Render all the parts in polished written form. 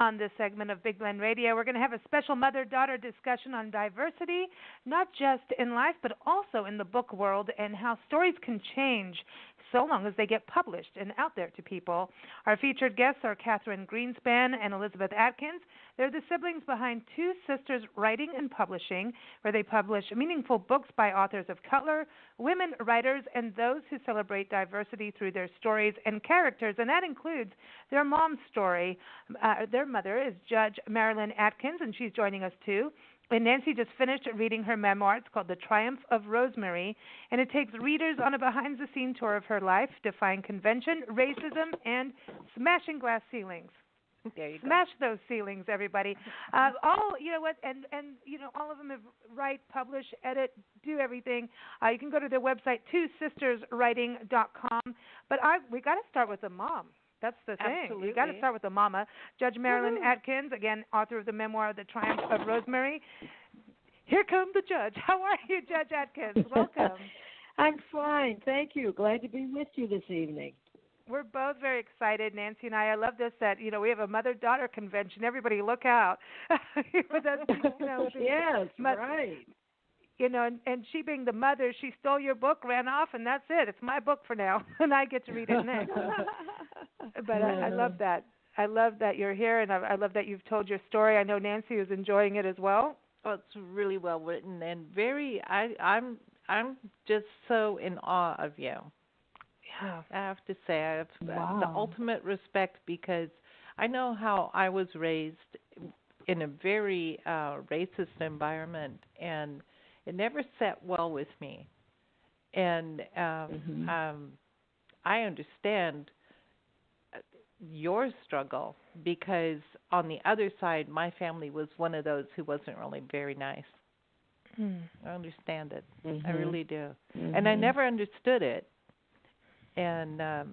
on this segment of Big Blend Radio. We're going to have a special mother-daughter discussion on diversity, not just in life, but also in the book world, and how stories can change so long as they get published and out there to people. Our featured guests are Catherine Greenspan and Elizabeth Atkins. They're the siblings behind Two Sisters Writing and Publishing, where they publish meaningful books by authors of color, women writers, and those who celebrate diversity through their stories and characters, and that includes their mom's story. Their mother is Judge Marylin Atkins, and she's joining us too. And Nancy just finished reading her memoir. It's called The Triumph of Rosemary, and it takes readers on a behind-the-scenes tour of her life, defying convention, racism, and smashing glass ceilings. There you Smash those ceilings, everybody. All you know what, and all of them have write, publish, edit, do everything. You can go to their website, twosisterswriting.com. But we got to start with the mom. That's the thing. Absolutely. You got to start with the mama. Judge Marylin Atkins, again, author of the memoir, The Triumph of Rosemary. Here comes the judge. How are you, Judge Atkins? Welcome. I'm fine. Thank you. Glad to be with you this evening. We're both very excited, Nancy and I love this, that, we have a mother-daughter convention. Everybody look out. Yes, right. And she being the mother, she stole your book, ran off, and that's it. It's my book for now, and I get to read it next. But I love that. I love that you're here, and I love that you've told your story. I know Nancy is enjoying it as well. Oh, it's really well written and very. I'm just so in awe of you. Yeah, I have to say, I have the ultimate respect, because I know how I was raised in a very racist environment, and it never sat well with me. And I understand your struggle, because on the other side, my family was one of those who wasn't really very nice. I understand it. I really do. And I never understood it. And I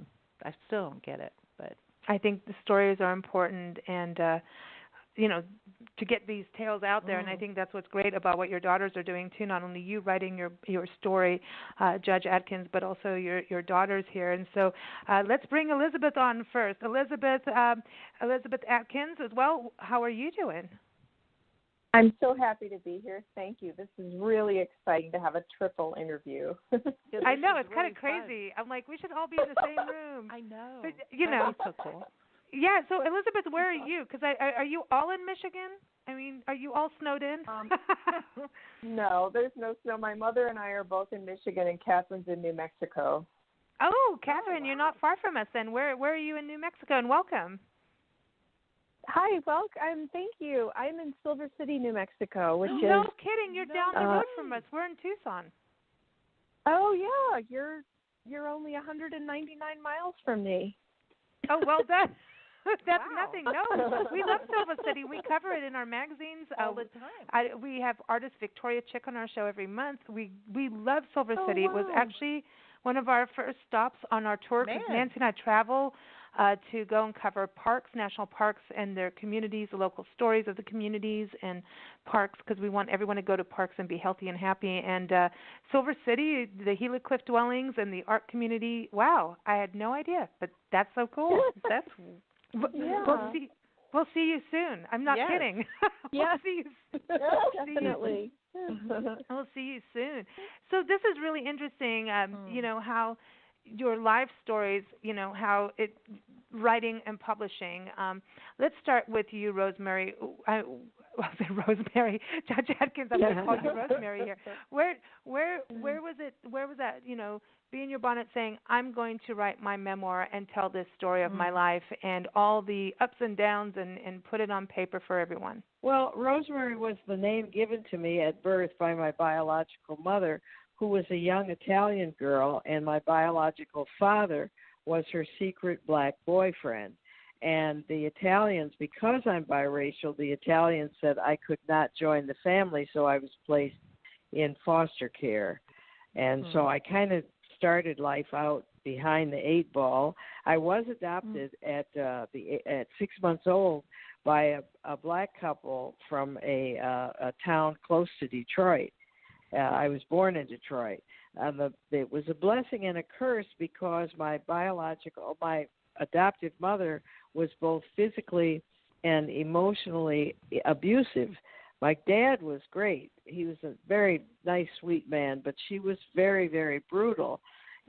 still don't get it. But I think the stories are important, and to get these tales out there. And I think that's what's great about what your daughters are doing too. Not only you writing your story, Judge Atkins, but also your daughters here. And so let's bring Elizabeth on first. Elizabeth Atkins as well. How are you doing? I'm so happy to be here. Thank you. This is really exciting to have a triple interview. I know, it's kind of crazy. I'm like, we should all be in the same room. I know. But, That's so cool. Yeah, so Elizabeth, where are you? Because are you all in Michigan? I mean, are you all snowed in? No, there's no snow. My mother and I are both in Michigan, and Catherine's in New Mexico. Oh, Catherine, you're not far from us then. Where are you in New Mexico? And welcome. Hi, welcome. Thank you. I'm in Silver City, New Mexico, which is... No kidding. You're down the road from us. We're in Tucson. Oh, yeah. You're only 199 miles from me. Oh, well done. That's nothing. No, we love Silver City. We cover it in our magazines all the time. We have artist Victoria Chick on our show every month. We love Silver City. Wow. It was actually one of our first stops on our tour, because Nancy and I travel to go and cover parks, national parks, and their communities, the local stories of the communities and parks, because we want everyone to go to parks and be healthy and happy. And Silver City, the Gila Cliff dwellings and the art community, wow, I had no idea, but that's so cool. We'll see you soon. I'm not kidding. Yes. Definitely. We'll see you soon. So this is really interesting, how your life stories, how writing and publishing. Let's start with you, Rosemary. Rosemary, Judge Atkins, I'm going to call you Rosemary here. Where was it? Where was that? Be in your bonnet saying, I'm going to write my memoir and tell this story of my life and all the ups and downs and put it on paper for everyone. Well, Rosemary was the name given to me at birth by my biological mother, who was a young Italian girl, and my biological father was her secret black boyfriend. And the Italians, because I'm biracial, the Italians said I could not join the family, so I was placed in foster care. And so I kind of started life out behind the 8 ball. I was adopted at 6 months old by a black couple from a town close to Detroit. I was born in Detroit. It was a blessing and a curse, because my adoptive mother was both physically and emotionally abusive. My dad was great. He was a very nice, sweet man, but she was very, very brutal.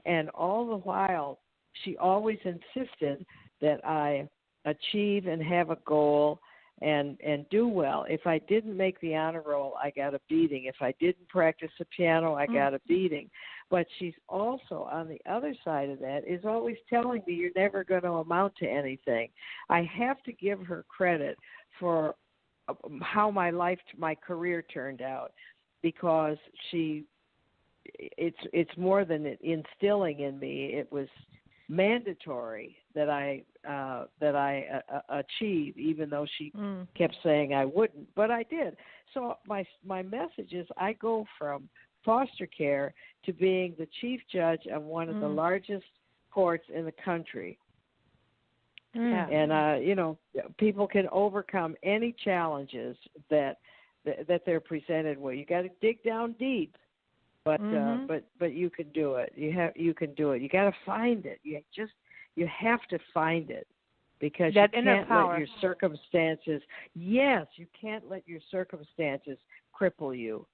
And all the while, she always insisted that I achieve and have a goal and do well. If I didn't make the honor roll, I got a beating. If I didn't practice the piano, I got a beating. But she's also, on the other side of that, is always telling me you're never going to amount to anything. I have to give her credit for how my career turned out, because it's more than instilling in me. It was mandatory that I achieve, even though she kept saying I wouldn't, but I did. So my message is, I go from foster care to being the chief judge of one of the largest courts in the country. And people can overcome any challenges that they're presented with. You got to dig down deep. But you can do it. You can do it. You got to find it. You have to find it, because that you can't let your circumstances. Yes, you can't let your circumstances cripple you.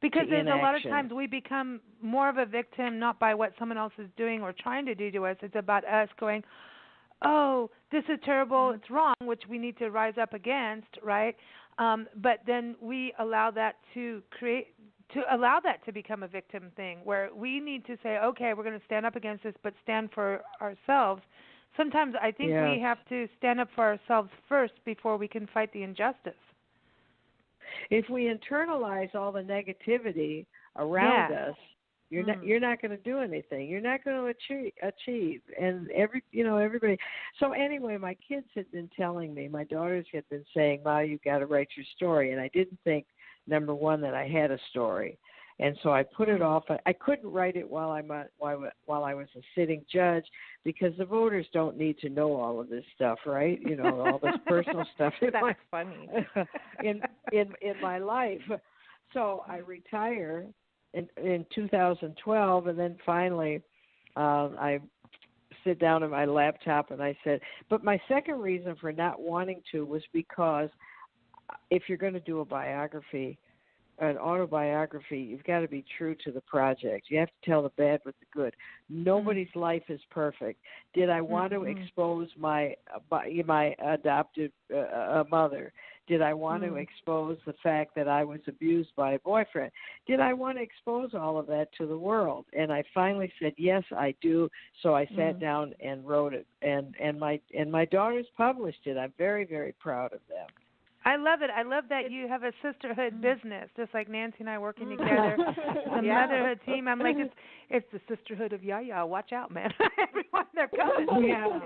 Because there's a lot of times we become more of a victim, not by what someone else is doing or trying to do to us. It's about us going, oh, this is terrible, it's wrong, which we need to rise up against, right? But then we allow that to become a victim thing, where we need to say, okay, we're going to stand up against this, but stand for ourselves. Sometimes I think we have to stand up for ourselves first before we can fight the injustice. If we internalize all the negativity around us, you're not going to do anything. You're not going to achieve. And everybody. So anyway, my kids had been telling me, my daughters had been saying, "Ma, you've got to write your story." And I didn't think, number one, that I had a story, and so I put it off. I couldn't write it while I was a sitting judge, because the voters don't need to know all of this stuff, right? All this personal stuff. That's funny. in my life. So I retire in 2012, and then finally I sit down at my laptop and I said, but my second reason for not wanting to was because if you're going to do an autobiography, you've got to be true to the project. You have to tell the bad with the good. Nobody's life is perfect. Did I want to expose my adopted mother? Did I want to expose the fact that I was abused by a boyfriend? Did I want to expose all of that to the world? And I finally said, yes, I do. So I sat down and wrote it, and my daughters published it. I'm very, very proud of them. I love it. I love that you have a sisterhood business, just like Nancy and I working together, the motherhood team. I'm like, it's the sisterhood of Yaya. Watch out, man. Everyone, they're coming. Yeah.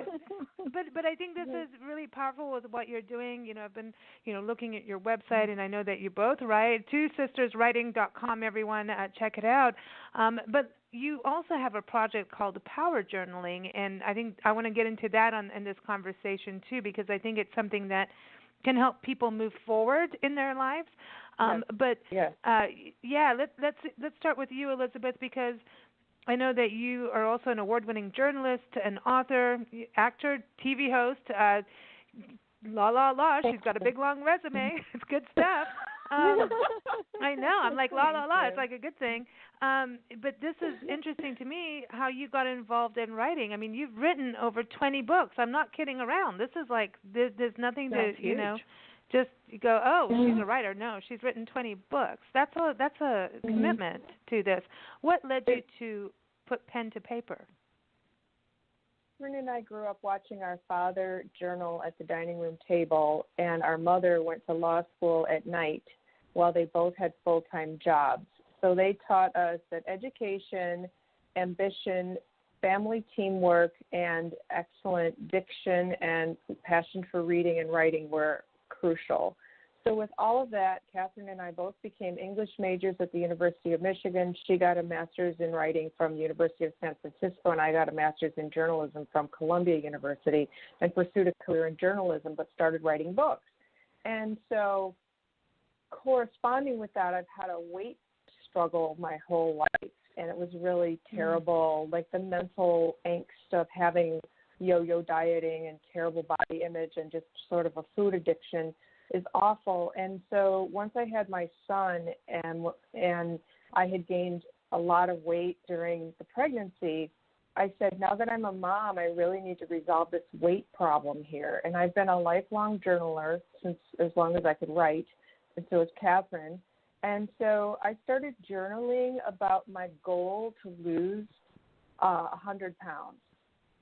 But I think this is really powerful with what you're doing. I've been, looking at your website, and I know that you both write. twosisterswriting.com, everyone, check it out. But you also have a project called Power Journaling, and I think I want to get into that in this conversation too, because I think it's something that can help people move forward in their lives. Let's start with you, Elizabeth, because I know that you are also an award-winning journalist, an author, actor, TV host. She's got a big, long resume. It's good stuff. I know. I'm like, it's like a good thing. But this is interesting to me, how you got involved in writing. I mean, you've written over 20 books. I'm not kidding around. This is like, there's nothing to, just go, oh, she's a writer. No, she's written 20 books. That's a commitment to this. What led you to put pen to paper? Catherine and I grew up watching our father journal at the dining room table, and our mother went to law school at night while they both had full-time jobs. So they taught us that education, ambition, family teamwork, and excellent diction and passion for reading and writing were crucial. So with all of that, Catherine and I both became English majors at the University of Michigan. She got a master's in writing from the University of San Francisco, and I got a master's in journalism from Columbia University, and pursued a career in journalism but started writing books. And so corresponding with that, I've had a weight struggle my whole life, and it was really terrible, like the mental angst of having yo-yo dieting and terrible body image and just sort of a food addiction is awful. And so once I had my son and I had gained a lot of weight during the pregnancy, I said, now that I'm a mom, I really need to resolve this weight problem here. And I've been a lifelong journaler since as long as I could write, and so is Catherine. And so I started journaling about my goal to lose 100 pounds.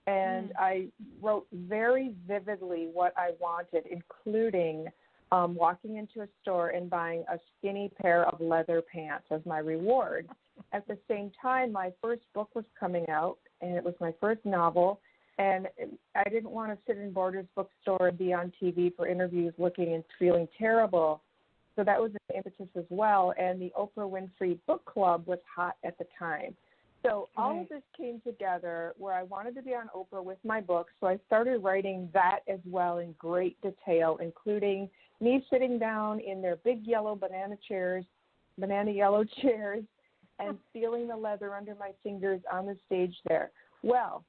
And I wrote very vividly what I wanted, including walking into a store and buying a skinny pair of leather pants as my reward. At the same time, my first book was coming out, and it was my first novel, and I didn't want to sit in Borders bookstore and be on TV for interviews looking and feeling terrible. So that was an impetus as well, and the Oprah Winfrey Book Club was hot at the time. So all of this came together where I wanted to be on Oprah with my book, so I started writing that as well in great detail, including me sitting down in their big yellow banana yellow chairs, and feeling the leather under my fingers on the stage there. Well,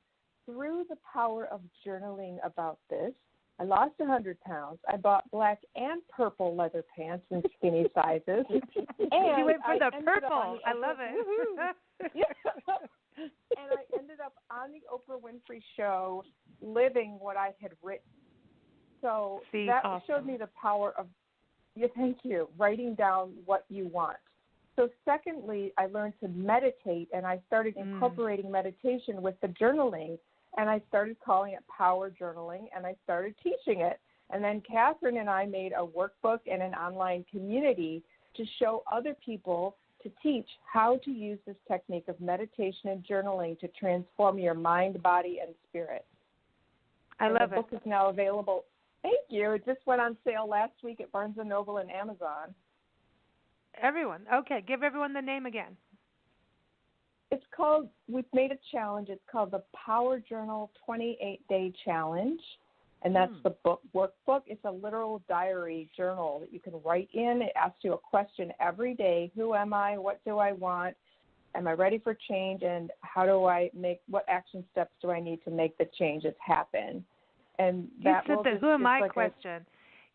through the power of journaling about this, I lost 100 pounds. I bought black and purple leather pants in skinny sizes. And you went for the purple. I love it. And I ended up on the Oprah Winfrey Show living what I had written. So that showed me the power of, thank you, writing down what you want. So secondly, I learned to meditate, and I started incorporating meditation with the journaling, and I started calling it power journaling, and I started teaching it. And then Catherine and I made a workbook and an online community to show other people, to teach how to use this technique of meditation and journaling to transform your mind, body, and spirit. I love it. The book is now available. Thank you. It just went on sale last week at Barnes & Noble and Amazon. Everyone. Okay, give everyone the name again. It's called, we've made a challenge. It's called the Power Journal 28-Day Challenge, and that's the book workbook. It's a literal diary journal that you can write in. It asks you a question every day. Who am I? What do I want? Am I ready for change? And what action steps do I need to make the changes happen? And that you said the who am I question.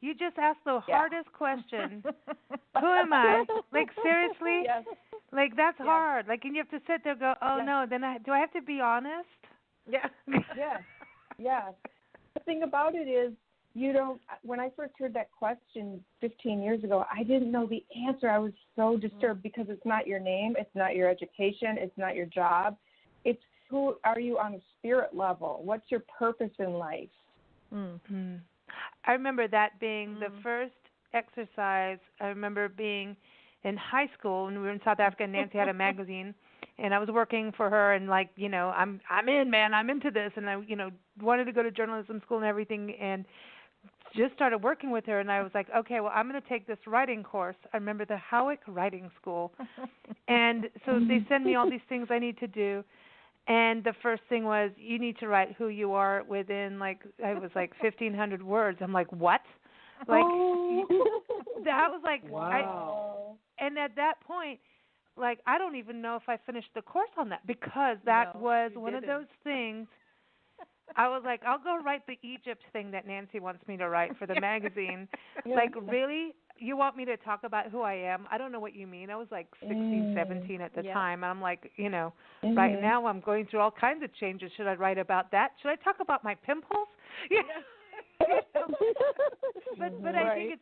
You just asked the hardest question. Who am I? Like, seriously? Yes. Like, that's hard. Like, and you have to sit there and go, no, then do I have to be honest? Yeah. Yes. The thing about it is, when I first heard that question 15 years ago, I didn't know the answer. I was so disturbed because it's not your name, it's not your education, it's not your job. It's who are you on a spirit level? What's your purpose in life? Mm-hmm. I remember that being the first exercise. I remember being in high school when we were in South Africa, and Nancy had a magazine, and I was working for her, and I'm in, man, I'm into this, and I wanted to go to journalism school and everything, and just started working with her, and I was like, okay, well, I'm going to take this writing course. I remember the Howick Writing School, and so they send me all these things I need to do. And the first thing was, you need to write who you are within, 1,500 words. I'm like, what? That was like, wow. And at that point, I don't even know if I finished the course on that, because that was one of those things. I was like, I'll go write the Egypt thing that Nancy wants me to write for the magazine. Really? You want me to talk about who I am? I don't know what you mean. I was 16, 17 at the time. And I'm like, right now I'm going through all kinds of changes. Should I write about that? Should I talk about my pimples? But I think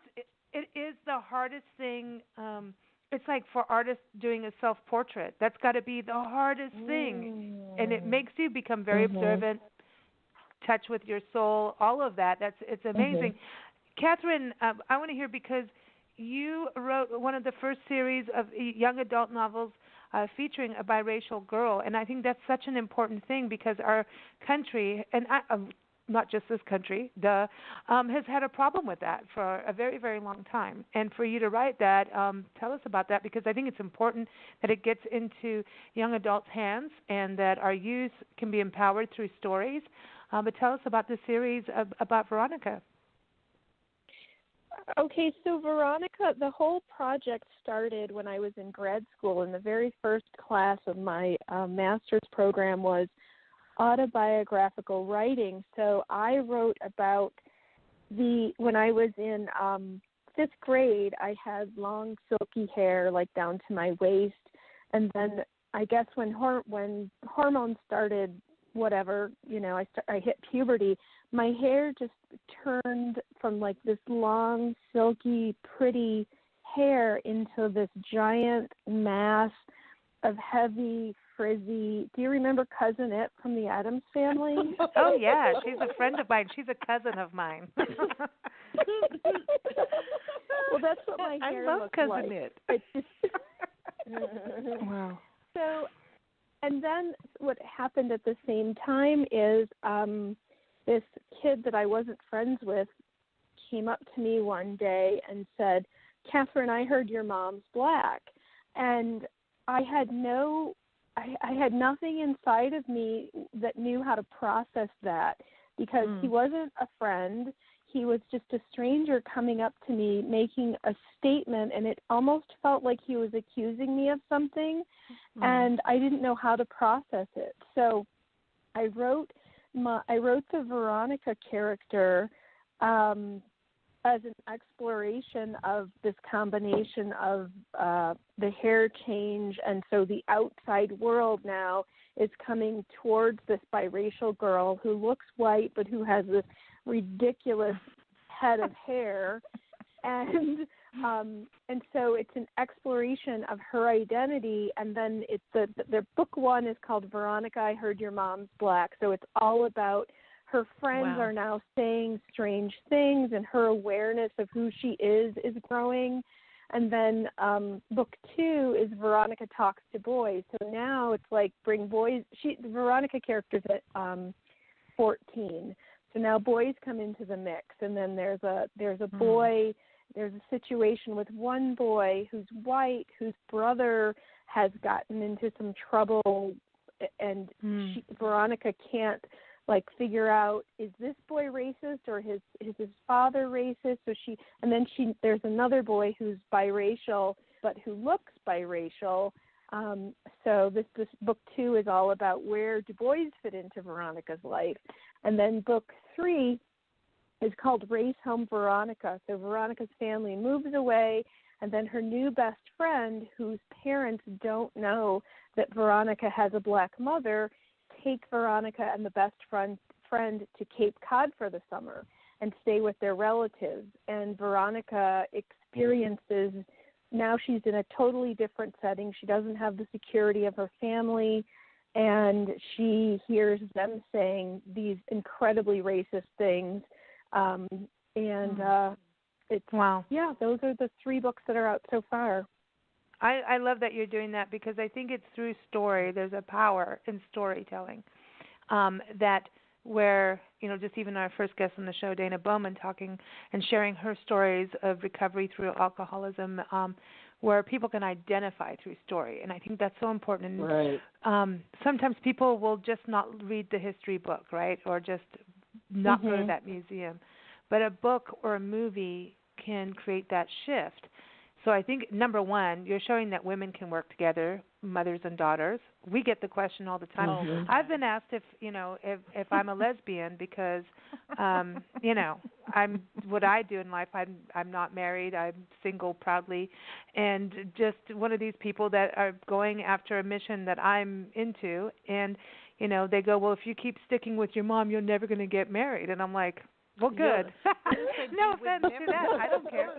it is the hardest thing. It's like for artists doing a self-portrait. That's got to be the hardest thing. And it makes you become very observant, touch with your soul, all of that. It's amazing. Catherine, I want to hear, because you wrote one of the first series of young adult novels featuring a biracial girl, and I think that's such an important thing, because our country, and not just this country, has had a problem with that for a very, very long time. And for you to write that, tell us about that, because I think it's important that it gets into young adults' hands and that our youth can be empowered through stories. But tell us about the series about Veronica. Okay, so Veronica, the whole project started when I was in grad school, and the very first class of my master's program was autobiographical writing. So I wrote about when I was in 5th grade, I had long silky hair like down to my waist, and then I guess when hormones started, whatever, I hit puberty, my hair just turned from like this long, silky, pretty hair into this giant mass of heavy, frizzy. Do you remember Cousin It from the Addams Family? Oh yeah, she's a friend of mine. She's a cousin of mine. Well, that's what my hair looks like. I love Cousin It. Wow. So, and then what happened at the same time is this kid that I wasn't friends with came up to me one day and said, "Catherine, I heard your mom's black." And I had nothing inside of me that knew how to process that, because he wasn't a friend. He was just a stranger coming up to me making a statement, and it almost felt like he was accusing me of something, and I didn't know how to process it. So I wrote the Veronica character as an exploration of this combination of the hair change, and so the outside world now is coming towards this biracial girl who looks white but who has this ridiculous head of hair, and so it's an exploration of her identity. And then it's the book one is called Veronica, I Heard Your Mom's Black, so it's all about her friends are now saying strange things, and her awareness of who she is growing. And then book two is Veronica Talks to Boys. So now it's like bring boys. The Veronica character's at 14. So now boys come into the mix, and then there's a boy. There's a situation with one boy who's white, whose brother has gotten into some trouble, and Veronica can't figure out, is this boy racist or is his father racist? So there's another boy who's biracial but who looks biracial. So this book two is all about where do boys fit into Veronica's life. And then book three is called Race Home Veronica. So Veronica's family moves away, and then her new best friend, whose parents don't know that Veronica has a black mother, take Veronica and the best friend to Cape Cod for the summer and stay with their relatives. And Veronica experiences, now she's in a totally different setting. She doesn't have the security of her family, and she hears them saying these incredibly racist things. It's wow. Yeah, those are the 3 books that are out so far. I love that you're doing that, because I think it's through story. There's a power in storytelling that where, just even our first guest on the show, Dana Bowman, talking and sharing her stories of recovery through alcoholism, where people can identify through story. And I think that's so important. And, right. Sometimes people will just not read the history book, right, or just not go to that museum. But a book or a movie can create that shift. So I think, number one, you're showing that women can work together, mothers and daughters. We get the question all the time. I've been asked if I'm a lesbian because, I'm what I do in life. I'm not married. I'm single proudly, and just one of these people that are going after a mission that I'm into. And they go, well, if you keep sticking with your mom, you're never going to get married. And I'm like, well, good. No offense to that. I don't care.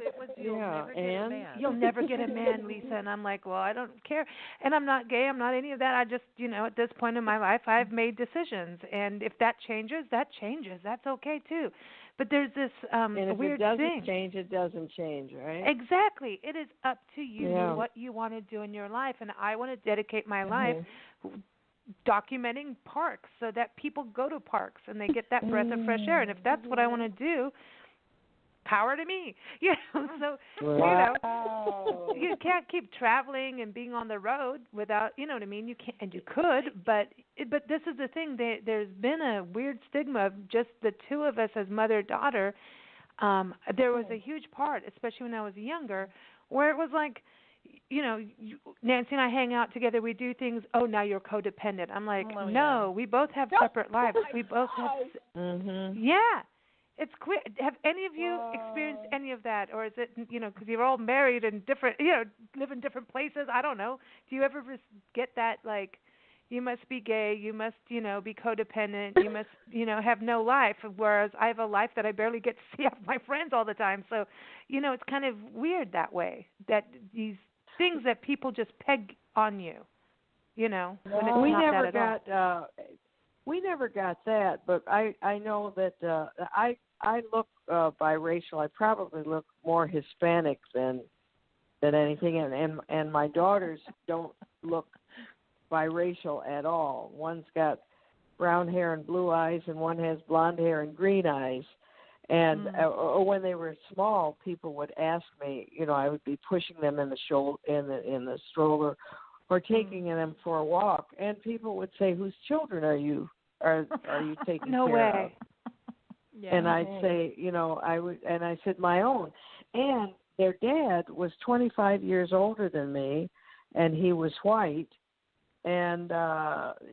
You'll never get a man, Lisa. And I'm like, well, I don't care. And I'm not gay. I'm not any of that. I just, at this point in my life, I've made decisions. And if that changes, that changes. That's okay, too. But there's this weird thing. And if it doesn't change, it doesn't change, right? Exactly. It is up to you what you want to do in your life. And I want to dedicate my life documenting parks so that people go to parks and they get that breath of fresh air. And if that's what I want to do, power to me. So you can't keep traveling and being on the road without, you know what I mean? You can't, and you could, but this is the thing. There's been a weird stigma of just the two of us as mother-daughter. There was a huge part, especially when I was younger, where it was like, Nancy and I hang out together. We do things. Oh, now you're codependent. I'm like, Oh, no, we both have separate lives. We both have. Yeah, it's clear. Have any of you experienced any of that, or is it, because you're all married and different, live in different places? I don't know. Do you ever get that, like, you must be gay, you must, be codependent, you must, have no life, whereas I have a life that I barely get to see my friends all the time. So, it's kind of weird that way, that these things that people just peg on you, when it's we not never that at all. we never got that, but I know that I look biracial. I probably look more Hispanic than anything, and my daughters don't look biracial at all. One's got brown hair and blue eyes, and one has blonde hair and green eyes. And when they were small, people would ask me. I would be pushing them in the stroller, or taking them for a walk, and people would say, "Whose children are you taking no care way. of?" Yeah, and I'd say, I said, my own. And their dad was 25 years older than me, and he was white, and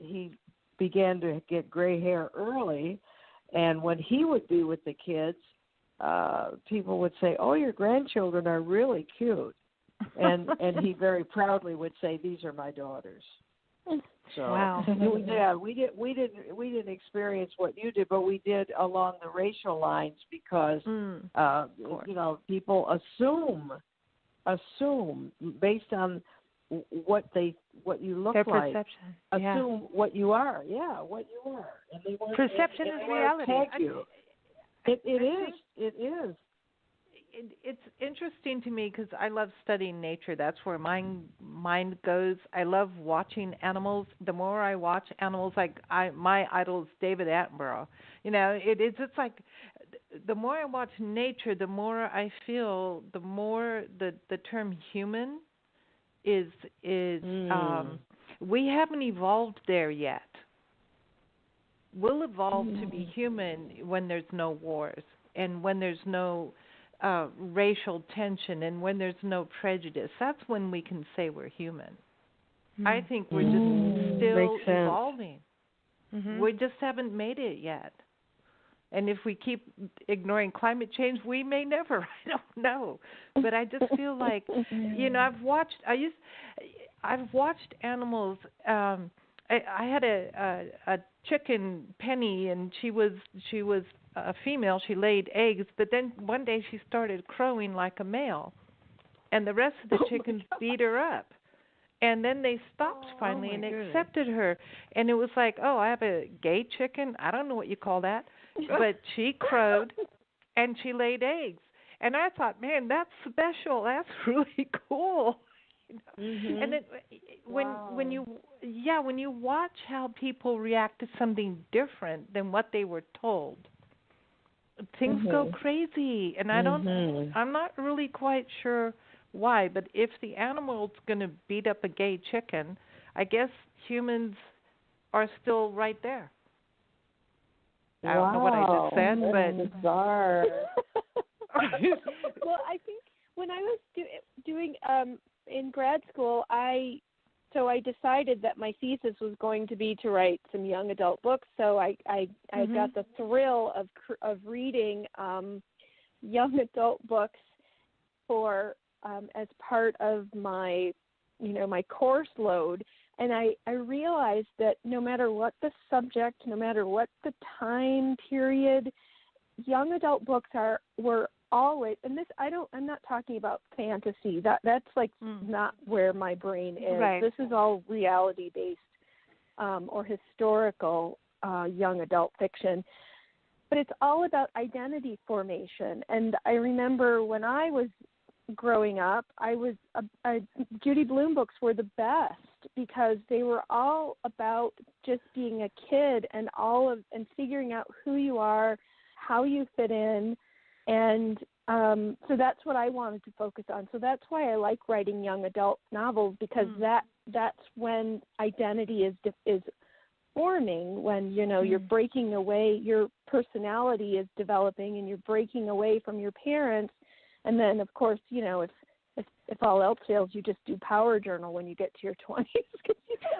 he began to get gray hair early. And when he would be with the kids, people would say, "Oh, your grandchildren are really cute," and he very proudly would say, "These are my daughters." So wow. Yeah, we didn't experience what you did, but we did along the racial lines because people assume based on what you look their like, perception. assume what you are. Yeah, what you are. And they want, perception is reality. It is. It's interesting to me because I love studying nature. That's where my mind goes. I love watching animals. The more I watch animals, my idol is David Attenborough. It's like the more I watch nature, the more I feel, the more the term human is we haven't evolved there yet. We'll evolve to be human when there's no wars and when there's no racial tension and when there's no prejudice. That's when we can say we're human. I think we're just still evolving. We just haven't made it yet. And if we keep ignoring climate change, we may never. I don't know. But I just feel like, I've watched animals. I had a chicken, Penny, and she was a female. She laid eggs, but then one day she started crowing like a male, and the rest of the chickens beat her up. And then they stopped finally and accepted her. And it was like, oh, I have a gay chicken. I don't know what you call that. But she crowed and she laid eggs. And I thought, man, that's special. That's really cool. And then when you watch how people react to something different than what they were told, things go crazy. And I'm not really quite sure why, but if the animal's going to beat up a gay chicken, I guess humans are still right there. I don't know what I just said, but bizarre. Well, I think when I was doing in grad school, I decided that my thesis was going to be to write some young adult books. So I got the thrill of reading young adult books for as part of my my course load. And I realized that no matter what the subject, no matter what the time period, young adult books were always, and this I'm not talking about fantasy. That's like not where my brain is. Right. This is all reality based or historical young adult fiction. But it's all about identity formation. And I remember when I was growing up, Judy Blume books were the best because they were all about just being a kid and figuring out who you are, how you fit in, and so that's what I wanted to focus on. So that's why I like writing young adult novels, because that's when identity is forming, when you're breaking away, your personality is developing, and you're breaking away from your parents. And then, of course, if if all else fails, you just do power journal when you get to your 20s.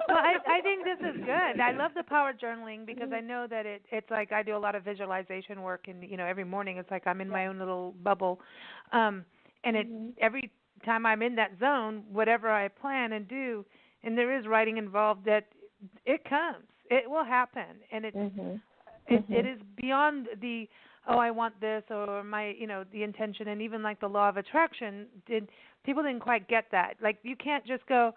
Well, I think this is good. I love the power journaling because I know that it's like I do a lot of visualization work, and every morning it's like I'm in my own little bubble, and every time I'm in that zone, whatever I plan and do, and there is writing involved, that it comes, it will happen, and it is beyond the I want this, or my the intention, and even like the law of attraction. People didn't quite get that. Like you can't just go,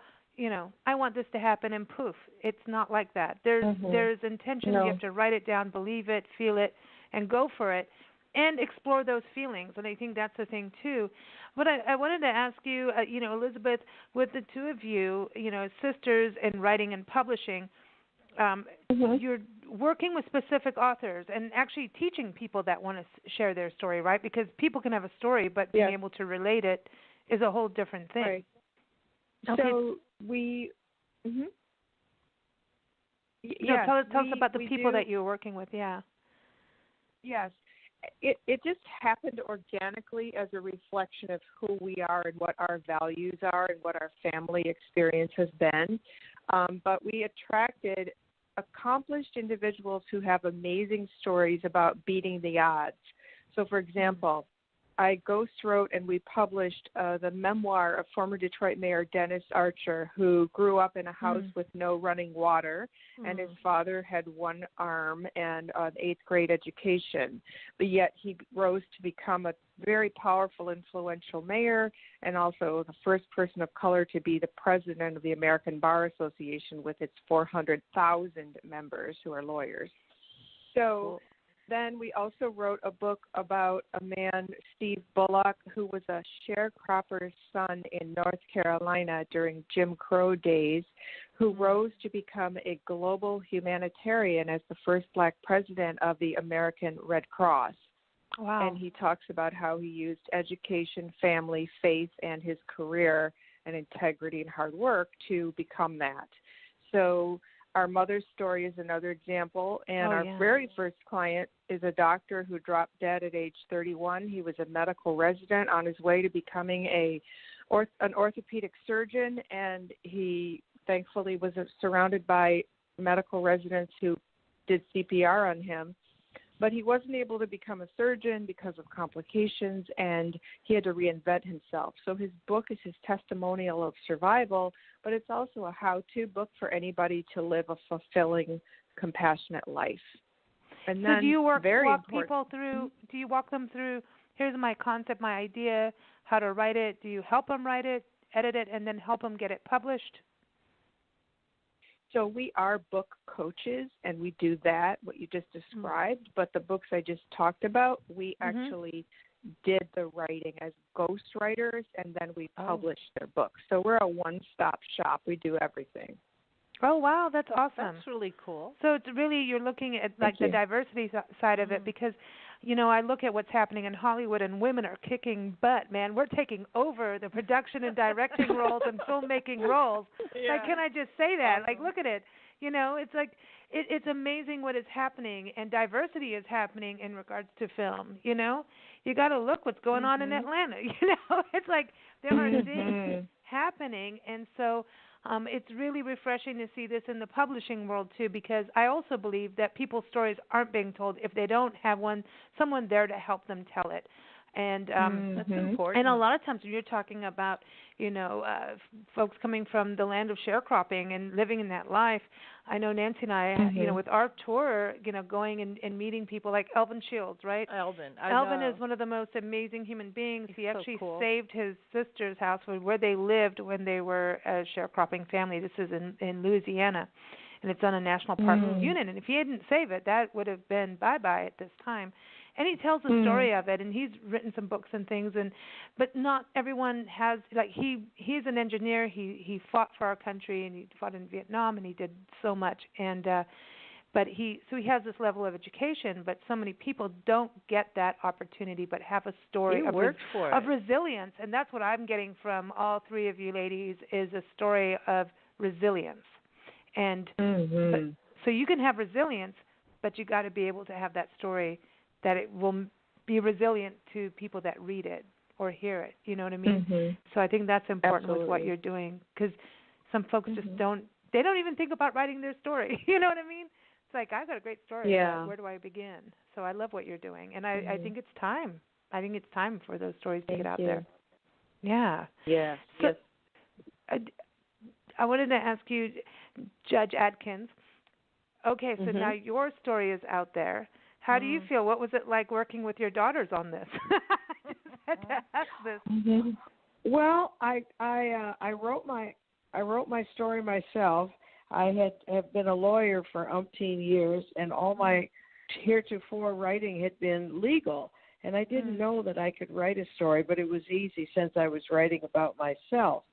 I want this to happen and poof. It's not like that. There's intention. No. You have to write it down, believe it, feel it, and go for it, and explore those feelings. And I think that's the thing too. But I wanted to ask you, Elizabeth, with the two of you, sisters in writing and publishing, you're working with specific authors and actually teaching people that want to share their story, right? Because people can have a story, but being able to relate it is a whole different thing. Right. Okay. So we, tell us about the people that you're working with. Yeah. Yes. It just happened organically as a reflection of who we are and what our values are and what our family experience has been. But we attracted accomplished individuals who have amazing stories about beating the odds. So, for example, I ghost wrote and we published the memoir of former Detroit Mayor Dennis Archer, who grew up in a house with no running water, and his father had one arm and an eighth grade education. But yet he rose to become a very powerful, influential mayor, and also the first person of color to be the president of the American Bar Association with its 400,000 members who are lawyers. So then we also wrote a book about a man, Steve Bullock, who was a sharecropper's son in North Carolina during Jim Crow days, who rose to become a global humanitarian as the first black president of the American Red Cross. Wow. And he talks about how he used education, family, faith, and his career and integrity and hard work to become that. So our mother's story is another example, and our very first client is a doctor who dropped dead at age 31. He was a medical resident on his way to becoming an orthopedic surgeon, and he thankfully was surrounded by medical residents who did CPR on him. But he wasn't able to become a surgeon because of complications, and he had to reinvent himself. So his book is his testimonial of survival, but it's also a how-to book for anybody to live a fulfilling, compassionate life. And so then do you walk people through, do you walk them through, here's my concept, my idea, how to write it? Do you help them write it, edit it, and then help them get it published? So we are book coaches, and we do that, what you just described. But the books I just talked about, we actually did the writing as ghostwriters, and then we published their books. So we're a one-stop shop. We do everything. Oh, wow, that's awesome. That's really cool. So it's really, you're looking at like the diversity side of it, because, I look at what's happening in Hollywood, and women are kicking butt, man. We're taking over the production and directing roles and filmmaking roles. Yeah. Like, can I just say that? Like, look at it. It's like, it's amazing what is happening, and diversity is happening in regards to film, You got to look what's going on in Atlanta, It's like there are things happening, and so it's really refreshing to see this in the publishing world too, because I also believe that people's stories aren't being told if they don't have someone there to help them tell it. And that's important. And a lot of times when you're talking about, folks coming from the land of sharecropping and living in that life, I know Nancy and I, with our tour, going and meeting people like Elvin Shields, right? Elvin is one of the most amazing human beings. He actually saved his sister's house where they lived when they were a sharecropping family. This is in Louisiana, and it's on a national park unit. And if he didn't save it, that would have been bye-bye at this time. And he tells the story of it, and he's written some books and things, but not everyone has, like, he's an engineer. He fought for our country, and he fought in Vietnam, and he did so much. And but he has this level of education, but so many people don't get that opportunity, but have a story of resilience. And that's what I'm getting from all three of you ladies, is a story of resilience. And so you can have resilience, but you got to be able to have that story that it will be resilient to people that read it. or hear it. You know what I mean? Mhm. So I think that's important with what Absolutely. you're doing, because some folks just Mhm. don't. They don't even think about writing their story. You know what I mean? It's like, I've got a great story, Yeah. but where do I begin? So I love what you're doing, and I Mhm. think it's time. I think it's time for those stories to get Thank out you. there. Yeah. Yes. So Yes. I wanted to ask you, Judge Atkins. Okay, so now Mhm. your story is out there. How do you feel? What was it like working with your daughters on this? I just had to ask this. Mhm. Well, I wrote my story myself. I have been a lawyer for umpteen years, and all my heretofore writing had been legal. And I didn't know that I could write a story, but it was easy since I was writing about myself.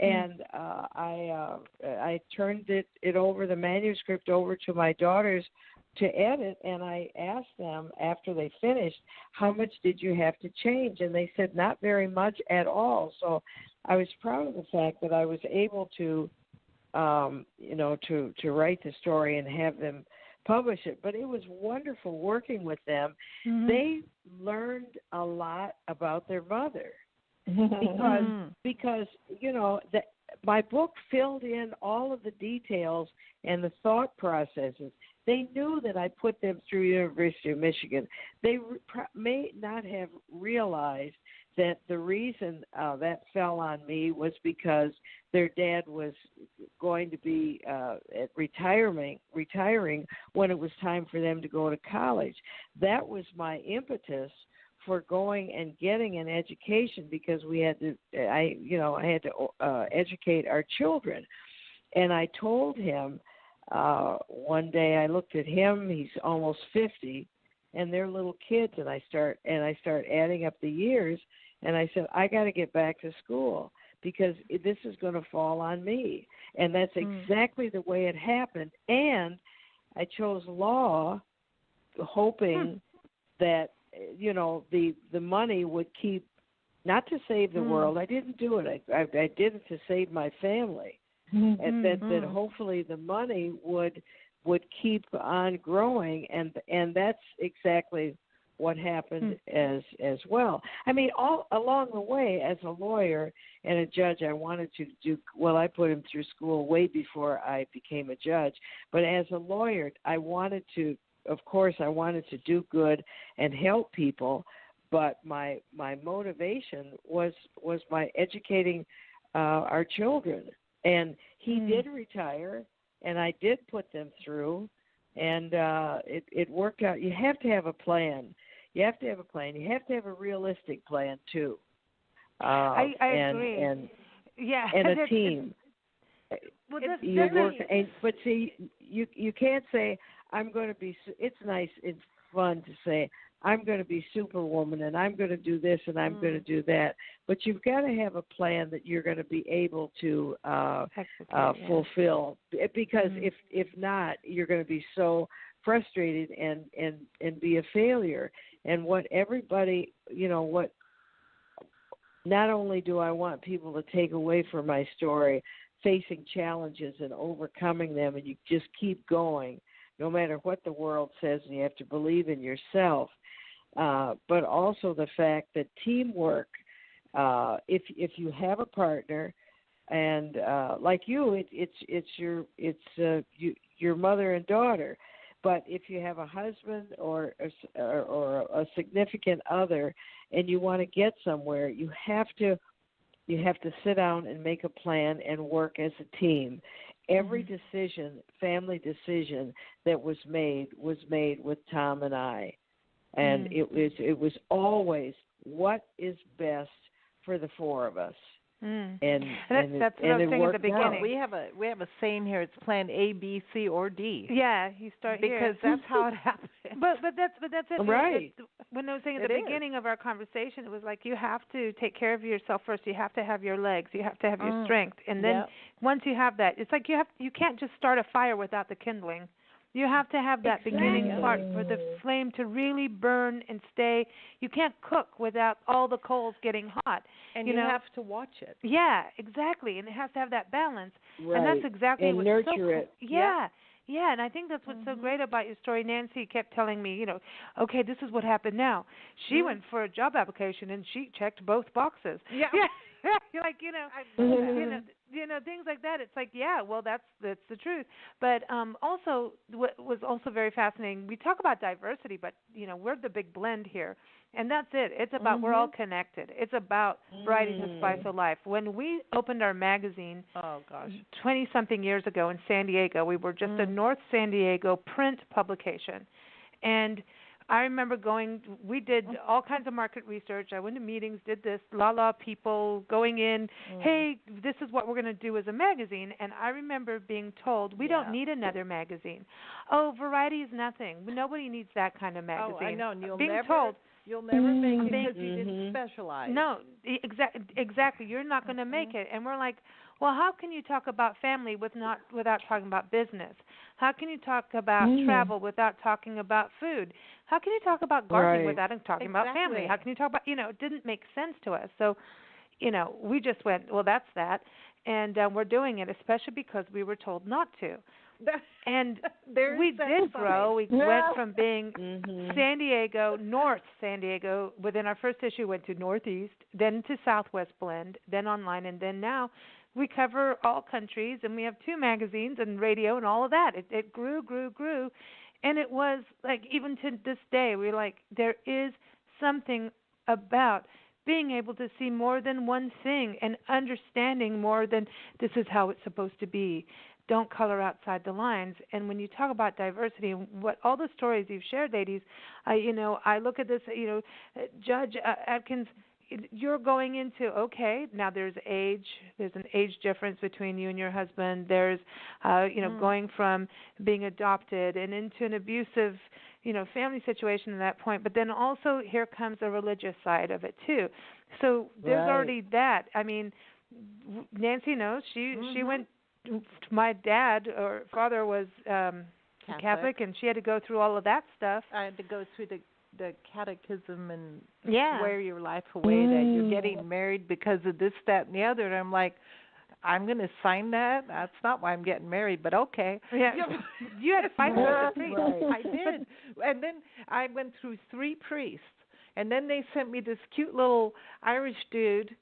And I turned it over, the manuscript over to my daughters to edit, and I asked them after they finished, how much did you have to change? And they said not very much at all. So I was proud of the fact that I was able to to write the story and have them publish it. But it was wonderful working with them. Mm-hmm. They learned a lot about their mother because my book filled in all of the details and the thought processes. They knew that I put them through University of Michigan. They may not have realized that the reason that fell on me was because their dad was going to be retiring when it was time for them to go to college. That was my impetus for going and getting an education, because I had to educate our children. And I told him one day, I looked at him, he's almost 50, and they're little kids, and I start adding up the years, and I said, I got to get back to school because this is going to fall on me. And that's exactly the way it happened. And I chose law hoping that the money would keep, not to save the world. I didn't do it. I did it to save my family. And that hopefully the money would keep on growing, and that's exactly what happened as well. I mean, all along the way, as a lawyer and a judge, I wanted to do well. I put him through school way before I became a judge. But as a lawyer, I wanted to do good and help people. But my motivation was my educating our children. And he did retire, and I did put them through, and it worked out. You have to have a plan. You have to have a plan. You have to have a realistic plan too. I agree. And a team. Well, but see, you can't say I'm going to be. It's nice. It's fun to say I'm going to be Superwoman and I'm going to do this and I'm going to do that. But you've got to have a plan that you're going to be able to fulfill. Because if not, you're going to be so frustrated and be a failure. And what everybody, not only do I want people to take away from my story, facing challenges and overcoming them, and you just keep going, no matter what the world says, and you have to believe in yourself. But also the fact that teamwork, if you have a partner, and like you, it's your mother and daughter. But if you have a husband or a significant other, and you want to get somewhere, you have to sit down and make a plan and work as a team. Every family decision that was made with Tom and I. And it was always what is best for the four of us. And that's what I was saying at the beginning. Out. We have a saying here. It's plan A, B, C, or D. Yeah, you start because that's how it happens. But that's it. Right. When I was saying at the beginning of our conversation, it was like you have to take care of yourself first. You have to have your legs. You have to have your strength, and then once you have that, it's like you can't just start a fire without the kindling. You have to have that beginning part for the flame to really burn and stay. You can't cook without all the coals getting hot. And you have to watch it. Yeah, exactly. And it has to have that balance. Right. And that's exactly and what's nurture so it. Yeah. Yeah, and I think that's what's so great about your story. Nancy kept telling me, okay, this is what happened now. She went for a job application and she checked both boxes. Yeah. Yeah. You're like, things like that. It's like, yeah, well, that's the truth. But also, what was also very fascinating, we talk about diversity, but, we're the big blend here. And that's it. It's about we're all connected. It's about Variety to Spice of Life. When we opened our magazine 20-something years ago in San Diego, we were just a North San Diego print publication. And I remember we did all kinds of market research. I went to meetings, did this, people going in, hey, this is what we're going to do as a magazine. And I remember being told, we don't need another magazine. Oh, Variety is nothing. Nobody needs that kind of magazine. Oh, I know. And you'll never make it because you didn't specialize. No, exactly. You're not going to make it. And we're like, well, how can you talk about family without talking about business? How can you talk about travel without talking about food? How can you talk about gardening without talking about family? How can you talk about, it didn't make sense to us. So, we just went, well, that's that. And we're doing it, especially because we were told not to. And we did grow. We went from being San Diego, North San Diego. Within our first issue, went to Northeast, then to Southwest Blend, then online, and then now we cover all countries, and we have 2 magazines and radio and all of that. It grew, and it was like, even to this day, we're like, there is something about being able to see more than one thing and understanding more than this is how it's supposed to be. Don't color outside the lines. And when you talk about diversity and what all the stories you've shared, ladies, I look at this, Judge Atkins, you're going into, okay, now there's an age difference between you and your husband. There's, going from being adopted and into an abusive, family situation at that point. But then also here comes the religious side of it too. So there's already that. I mean, Nancy knows she went. My dad or father was Catholic, and she had to go through all of that stuff. I had to go through the catechism and swear your life away that you're getting married because of this, that, and the other. And I'm like, I'm going to sign that. That's not why I'm getting married, but okay. Yeah. You had to fight with the priest. I did. And then I went through 3 priests, and then they sent me this cute little Irish dude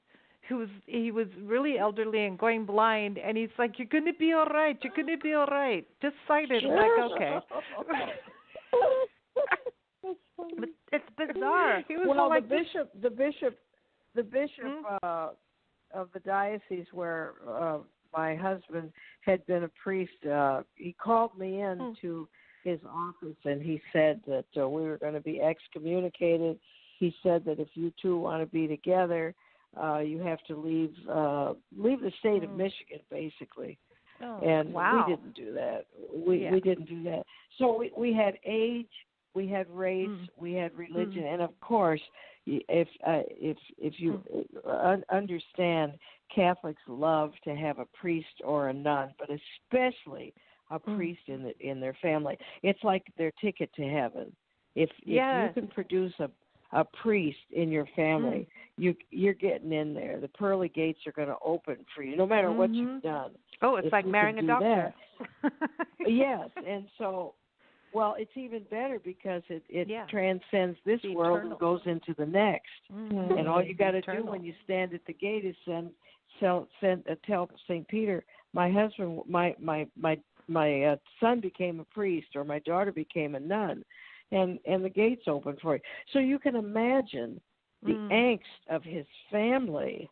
he was really elderly and going blind, and he's like, you're going to be all right. You're going to be all right. Just sign it. I'm like, okay. But it's bizarre. The bishop of the diocese where my husband had been a priest, he called me in to his office, and he said that we were going to be excommunicated. He said that if you two want to be together, you have to leave the state of Michigan, basically. And we didn't do that. We didn't do that. So we had age, we had race, we had religion, and of course, if you understand, Catholics love to have a priest or a nun, but especially a priest in their family. It's like their ticket to heaven. If you can produce a priest in your family, you're getting in there. The pearly gates are going to open for you, no matter what you've done. Oh, it's like marrying a doctor. Yes, and so, well, it's even better because it transcends this world and goes into the next. And all you got to do when you stand at the gate is tell St. Peter, my husband, my son became a priest, or my daughter became a nun. And the gates open for you. So you can imagine the angst of his family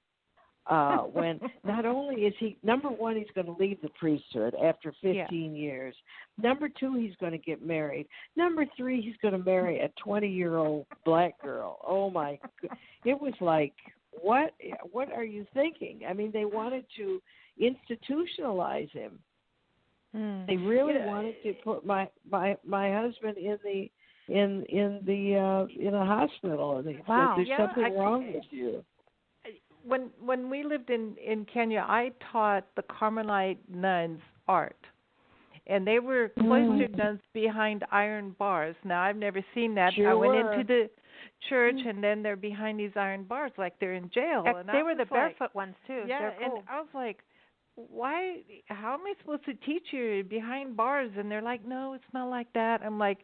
when not only is he, number one, he's going to leave the priesthood after 15 years. Number 2, he's going to get married. Number 3, he's going to marry a 20-year-old black girl. Oh, my God. It was like, what are you thinking? I mean, they wanted to institutionalize him. They really wanted to put my husband in a hospital, and they said there's something wrong with you. When we lived in Kenya, I taught the Carmelite nuns art, and they were cloistered nuns behind iron bars. Now I've never seen that. Sure I went into the church, and then they're behind these iron bars like they're in jail. And they were the barefoot ones too. Yeah, they're cool. And I was like, why, how am I supposed to teach you behind bars? And they're like, no, it's not like that. I'm like,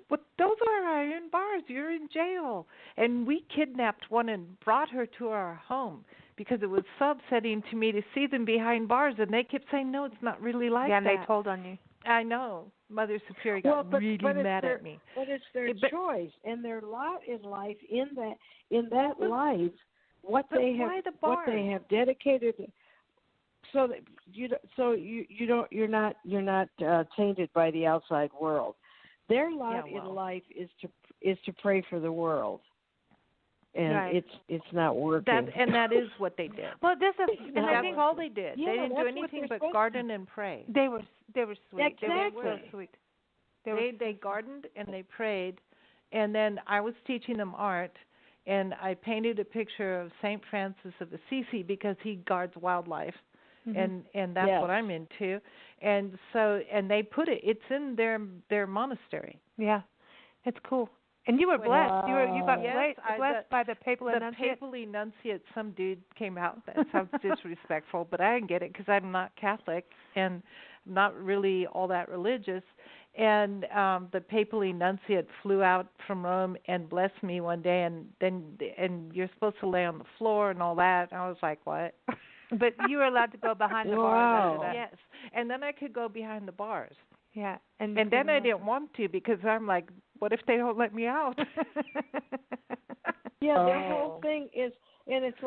but those are iron bars. You're in jail. And we kidnapped one and brought her to our home because it was so upsetting to me to see them behind bars. And they kept saying, no, it's not really like that. Yeah, and they told on you. I know. Mother Superior got really mad at me. But it's their choice and their lot in life. In that life, what they have dedicated. So that you're not tainted by the outside world. Their lot in life is to pray for the world, and it's not working. That is what they did. Well, that's all they did. Yeah, they didn't do anything but garden and pray. They were sweet. Exactly. They were so sweet. They gardened and they prayed, and then I was teaching them art, and I painted a picture of St. Francis of Assisi because he guards wildlife. Mm-hmm. And that's what I'm into, and they put it's in their monastery. Yeah, it's cool. And you were blessed. Wow. You got blessed by the papal enunciate. The papal enunciate. Some dude came out. That sounds disrespectful, but I didn't get it because I'm not Catholic and not really all that religious. And the papal enunciate flew out from Rome and blessed me one day, and you're supposed to lay on the floor and all that. And I was like, what? But you were allowed to go behind the bars after that. Yes, and then I could go behind the bars. Yeah, and then I didn't want to because I'm like, what if they don't let me out? Yeah, the whole thing is, and it's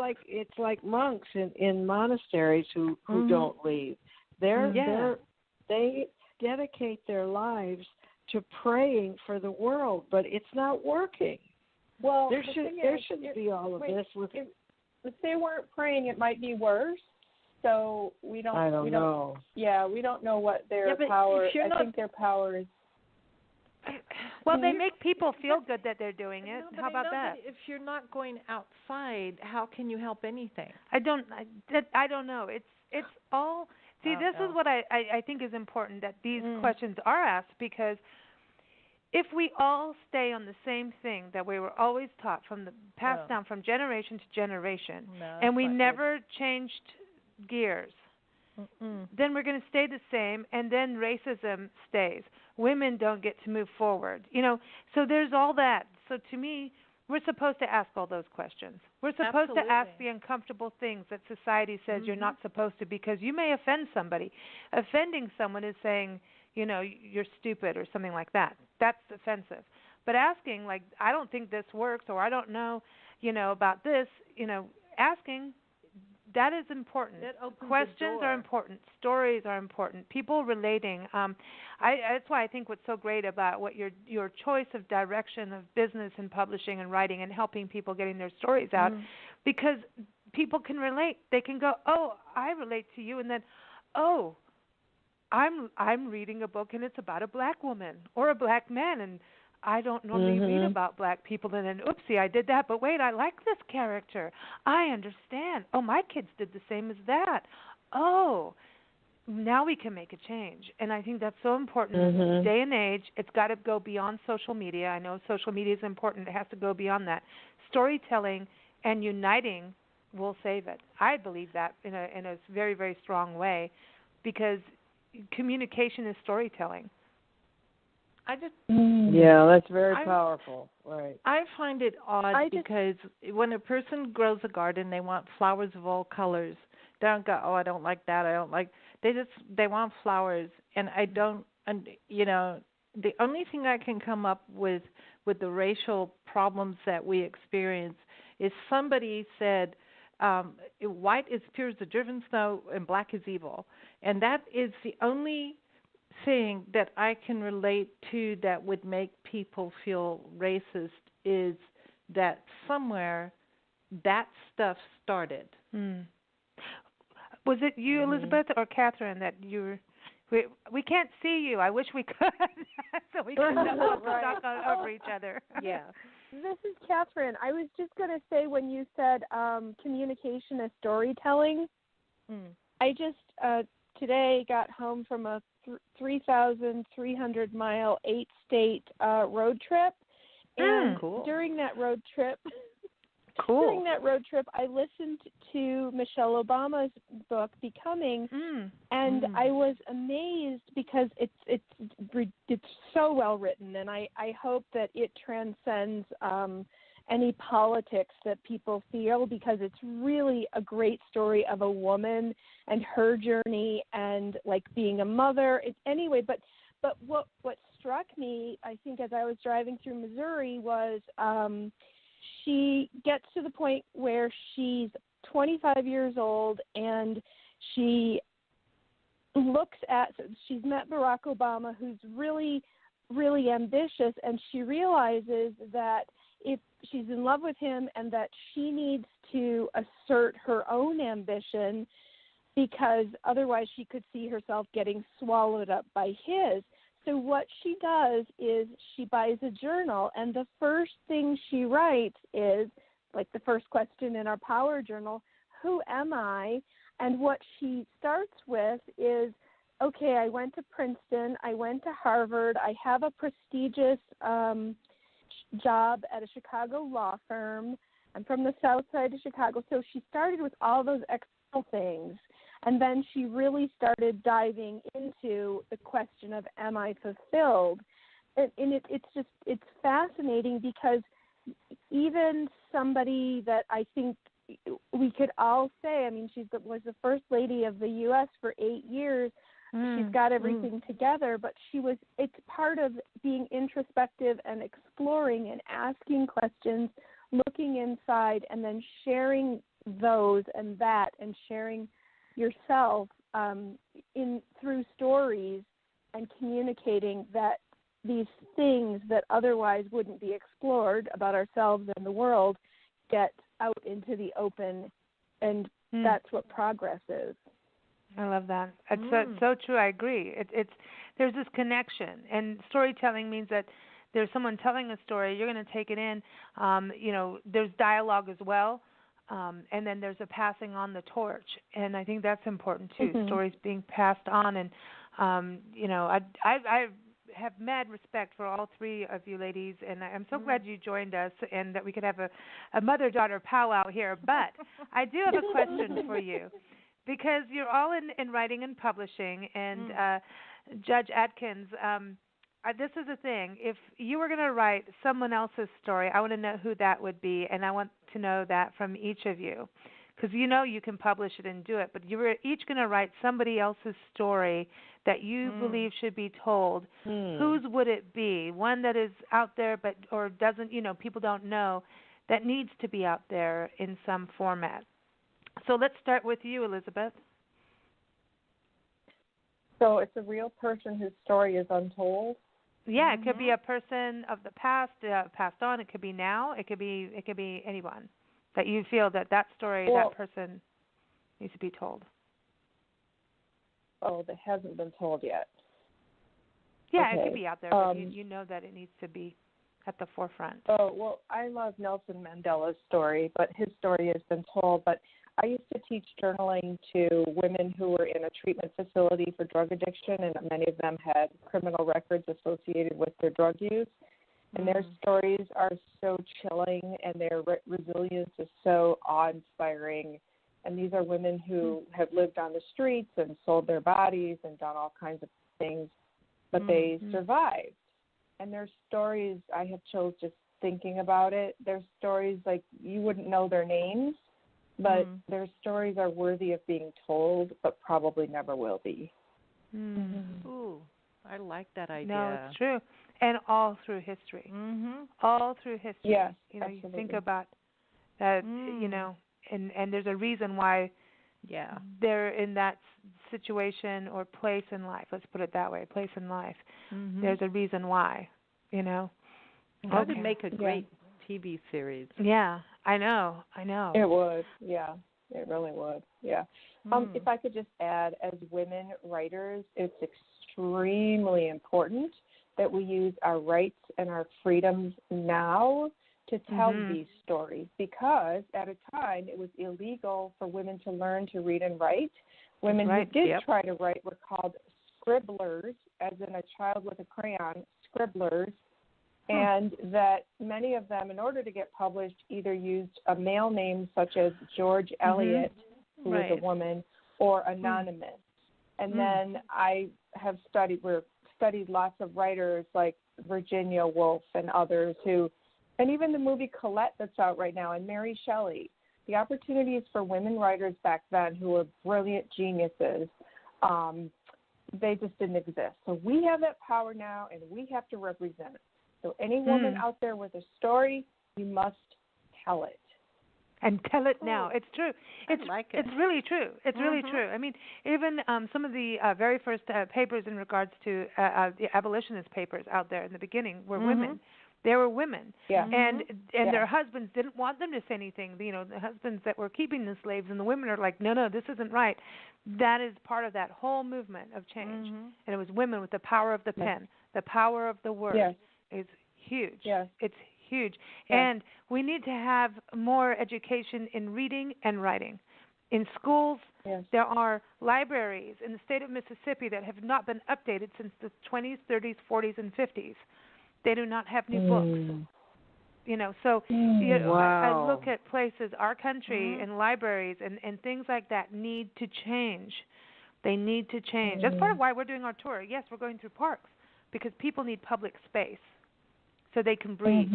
like monks in monasteries who don't leave. They dedicate their lives to praying for the world, but it's not working. Well, there shouldn't be all of this with. If they weren't praying, it might be worse. So we don't. I don't know. Yeah, we don't know what their power. I think their power is. Well, they make people feel good that they're doing it. How about that? If you're not going outside, how can you help anything? I don't know. It's all. See, this is what I think is important, that these questions are asked, because if we all stay on the same thing that we were always taught from the passed down from generation to generation, and we never changed gears, then we're going to stay the same, and then racism stays. Women don't get to move forward. So there's all that. So to me, we're supposed to ask all those questions. We're supposed to ask the uncomfortable things that society says you're not supposed to, because you may offend somebody. Offending someone is saying, you're stupid or something like that. That's offensive. But asking, like, I don't think this works, or I don't know, about this, asking, that is important. Questions are important. Stories are important. People relating. That's why I think what's so great about what your choice of direction of business and publishing and writing and helping people getting their stories out, because people can relate. They can go, oh, I relate to you, and then, oh, I'm reading a book and it's about a black woman or a black man, and I don't normally read about black people, and then, oopsie, I did that, but wait, I like this character. I understand. Oh, my kids did the same as that. Oh, now we can make a change. And I think that's so important in this day and age. It's got to go beyond social media. I know social media is important. It has to go beyond that. Storytelling and uniting will save it. I believe that in a very, very strong way, because communication is storytelling. Yeah, that's very powerful. Right. I find it odd because when a person grows a garden, they want flowers of all colors. They don't go, oh, I don't like that. I don't like. They want flowers, and I don't. And the only thing I can come up with the racial problems that we experience is somebody said, white is pure as the driven snow, and black is evil, and that is the only thing that I can relate to that would make people feel racist, is that somewhere that stuff started. Was it you, Elizabeth, or Catherine, that you were... We can't see you. I wish we could, so we can talk over each other. Yeah. This is Catherine. I was just going to say, when you said communication is storytelling, I just today got home from a 3,300-mile, 8-state road trip. And during that road trip, during that road trip, I listened to Michelle Obama's book, Becoming, and I was amazed because it's so well written, and I hope that it transcends any politics that people feel, because it's really a great story of a woman and her journey and like being a mother. But what struck me, I think, as I was driving through Missouri was she gets to the point where she's 25 years old and she's met Barack Obama, who's really, really ambitious, and she realizes that if she's in love with him and that she needs to assert her own ambition, because otherwise she could see herself getting swallowed up by his. So what she does is she buys a journal, and the first thing she writes is, like the first question in our power journal, who am I? And what she starts with is, okay, I went to Princeton, I went to Harvard, I have a prestigious job at a Chicago law firm. I'm from the south side of Chicago. So she started with all those external things, and then she really started diving into the question of, am I fulfilled? And it's fascinating, because even somebody that I think we could all say, I mean, was the first lady of the U.S. for 8 years. She's got everything together, but it's part of being introspective and exploring and asking questions, looking inside, and then sharing those and that, and sharing yourself through stories, and communicating that these things that otherwise wouldn't be explored about ourselves and the world get out into the open, and that's what progress is. I love that. It's so true. I agree. There's this connection, and storytelling means that there's someone telling a story. You're going to take it in. There's dialogue as well, and then there's a passing on the torch, and I think that's important too. Stories being passed on, and I have mad respect for all three of you ladies, and I'm so glad you joined us, and that we could have a mother-daughter powwow here. But I do have a question for you. Because you're all in writing and publishing, and Judge Atkins, this is the thing. If you were going to write someone else's story, I want to know who that would be, and I want to know that from each of you. Because you can publish it and do it, but you were each going to write somebody else's story that you believe should be told. Whose would it be? One that is out there or doesn't, people don't know, that needs to be out there in some format. So let's start with you, Elizabeth. So it's a real person whose story is untold? Yeah, it could be a person of the past, passed on. It could be now. It could be anyone that you feel that story, that person needs to be told. Oh, that hasn't been told yet. Yeah, okay. It could be out there, but you know that it needs to be at the forefront. Oh, well, I love Nelson Mandela's story, but his story has been told. But I used to teach journaling to women who were in a treatment facility for drug addiction, and many of them had criminal records associated with their drug use. And their stories are so chilling, and their resilience is so awe-inspiring. And these are women who have lived on the streets and sold their bodies and done all kinds of things, but they survived. And their stories, I have chills just thinking about it. Their stories, like, you wouldn't know their names, but their stories are worthy of being told, but probably never will be. Ooh, I like that idea. No, it's true. And all through history. All through history. Yes, you think about that, and there's a reason why they're in that situation or place in life. Let's put it that way, place in life. There's a reason why, That would make a great TV series. Yeah, I know. It would, yeah. It really would, yeah. If I could just add, as women writers, it's extremely important that we use our rights and our freedoms now to tell these stories, because at a time it was illegal for women to learn to read and write. Women who did try to write were called scribblers, as in a child with a crayon, scribblers. and that many of them, in order to get published, either used a male name such as George Eliot, who was a woman, or anonymous. And then I have studied lots of writers like Virginia Woolf and others who, and even the movie Colette that's out right now, and Mary Shelley. The opportunities for women writers back then who were brilliant geniuses, they just didn't exist. So we have that power now, and we have to represent it. So any woman out there with a story, you must tell it. And tell it now. It's true. It's really true. It's really true. I mean, even some of the very first papers in regards to the abolitionist papers out there in the beginning were women. They were women, and their husbands didn't want them to say anything. You know, the husbands that were keeping the slaves, and the women are like, no, this isn't right. That is part of that whole movement of change, and it was women with the power of the pen, the power of the word is huge. It's huge, and we need to have more education in reading and writing. In schools, there are libraries in the state of Mississippi that have not been updated since the 20s, 30s, 40s, and 50s. They do not have new books, you know. So I look at places, our country, and libraries and things like that need to change. They need to change. That's part of why we're doing our tour. Yes, we're going through parks because people need public space so they can breathe.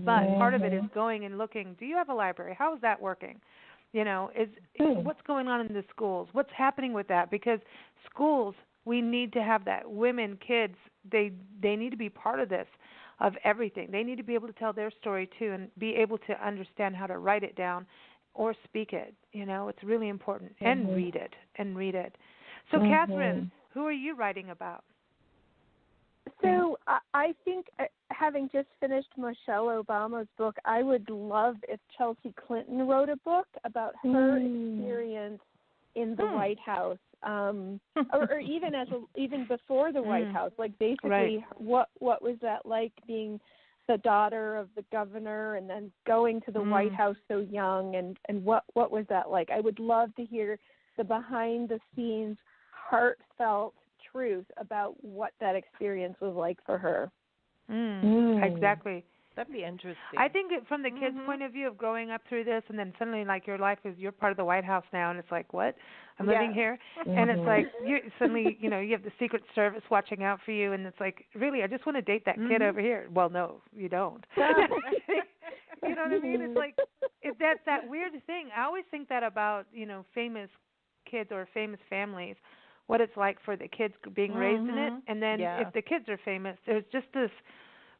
But part of it is going and looking. Do you have a library? How is that working? You know, what's going on in the schools? What's happening with that? Because schools, we need to have that. Women, kids, they need to be part of this, of everything. They need to be able to tell their story too and be able to understand how to write it down or speak it. You know, it's really important. And read it. So, Catherine, who are you writing about? So I think, having just finished Michelle Obama's book, I would love if Chelsea Clinton wrote a book about her experience in the White House. Or even before the White House, like basically what was that like, being the daughter of the governor and then going to the White House so young, and what was that like? I would love to hear the behind the scenes heartfelt truth about what that experience was like for her. Exactly. That'd be interesting. I think from the kids' point of view of growing up through this, and then suddenly, like, your life is, you're part of the White House now, and it's like, what? I'm living here? And it's like, you suddenly, you know, you have the Secret Service watching out for you, and it's like, really, I just want to date that kid over here. Well, no, you don't. You know what I mean? It's like, that's that weird thing. I always think that about, you know, famous kids or famous families, what it's like for the kids being raised in it. And then if the kids are famous, there's just this